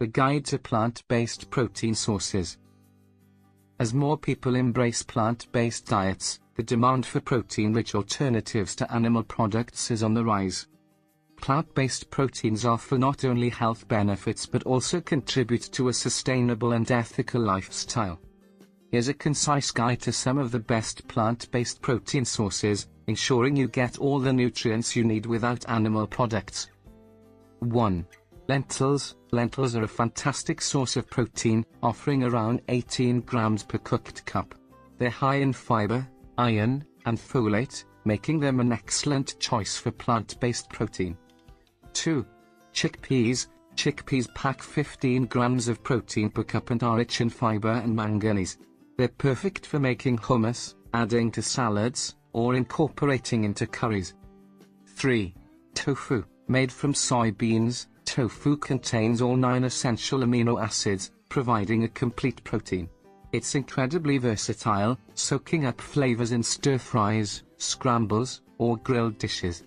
The Guide to Plant-Based Protein Sources. As more people embrace plant-based diets, the demand for protein-rich alternatives to animal products is on the rise. Plant-based proteins offer not only health benefits but also contribute to a sustainable and ethical lifestyle. Here's a concise guide to some of the best plant-based protein sources, ensuring you get all the nutrients you need without animal products. 1. Lentils. Lentils are a fantastic source of protein, offering around 18 grams per cooked cup. They're high in fiber, iron, and folate, making them an excellent choice for plant-based protein. 2. Chickpeas. Chickpeas pack 15 grams of protein per cup and are rich in fiber and manganese. They're perfect for making hummus, adding to salads, or incorporating into curries. 3. Tofu. Made from soybeans, tofu contains all 9 essential amino acids, providing a complete protein. It's incredibly versatile, soaking up flavors in stir-fries, scrambles, or grilled dishes.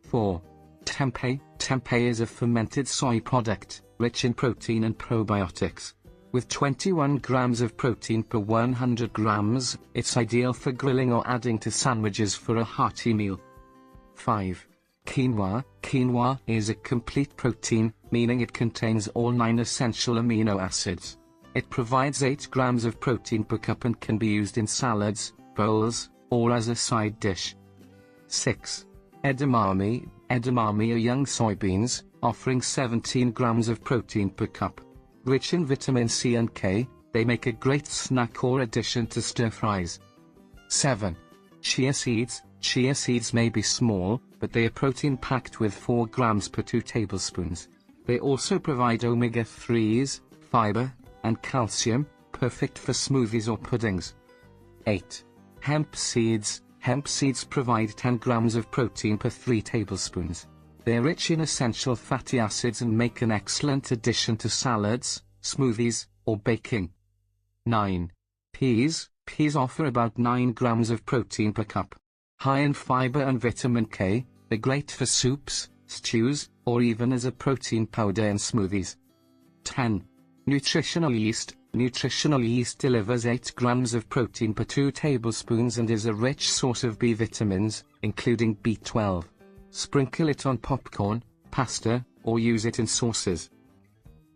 4. Tempeh. Tempeh is a fermented soy product, rich in protein and probiotics. With 21 grams of protein per 100 grams, it's ideal for grilling or adding to sandwiches for a hearty meal. 5. Quinoa. Quinoa is a complete protein, meaning it contains all 9 essential amino acids. It provides 8 grams of protein per cup and can be used in salads, bowls, or as a side dish. 6. Edamame. Edamame are young soybeans, offering 17 grams of protein per cup. Rich in vitamin C and K, they make a great snack or addition to stir-fries. 7. Chia seeds. Chia seeds may be small, but they are protein-packed with 4 grams per 2 tablespoons. They also provide omega-3s, fiber, and calcium, perfect for smoothies or puddings. 8. Hemp seeds. Hemp seeds provide 10 grams of protein per 3 tablespoons. They're rich in essential fatty acids and make an excellent addition to salads, smoothies, or baking. 9. Peas. Peas offer about 9 grams of protein per cup. High in fiber and vitamin K, they're great for soups, stews, or even as a protein powder in smoothies. 10. Nutritional yeast. Nutritional yeast delivers 8 grams of protein per 2 tablespoons and is a rich source of B vitamins, including B12. Sprinkle it on popcorn, pasta, or use it in sauces.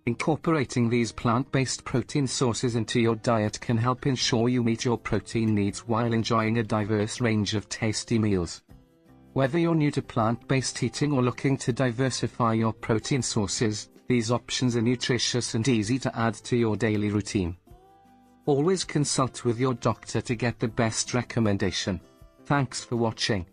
Incorporating these plant-based protein sources into your diet can help ensure you meet your protein needs while enjoying a diverse range of tasty meals. Whether you're new to plant-based eating or looking to diversify your protein sources, these options are nutritious and easy to add to your daily routine. Always consult with your doctor to get the best recommendation. Thanks for watching.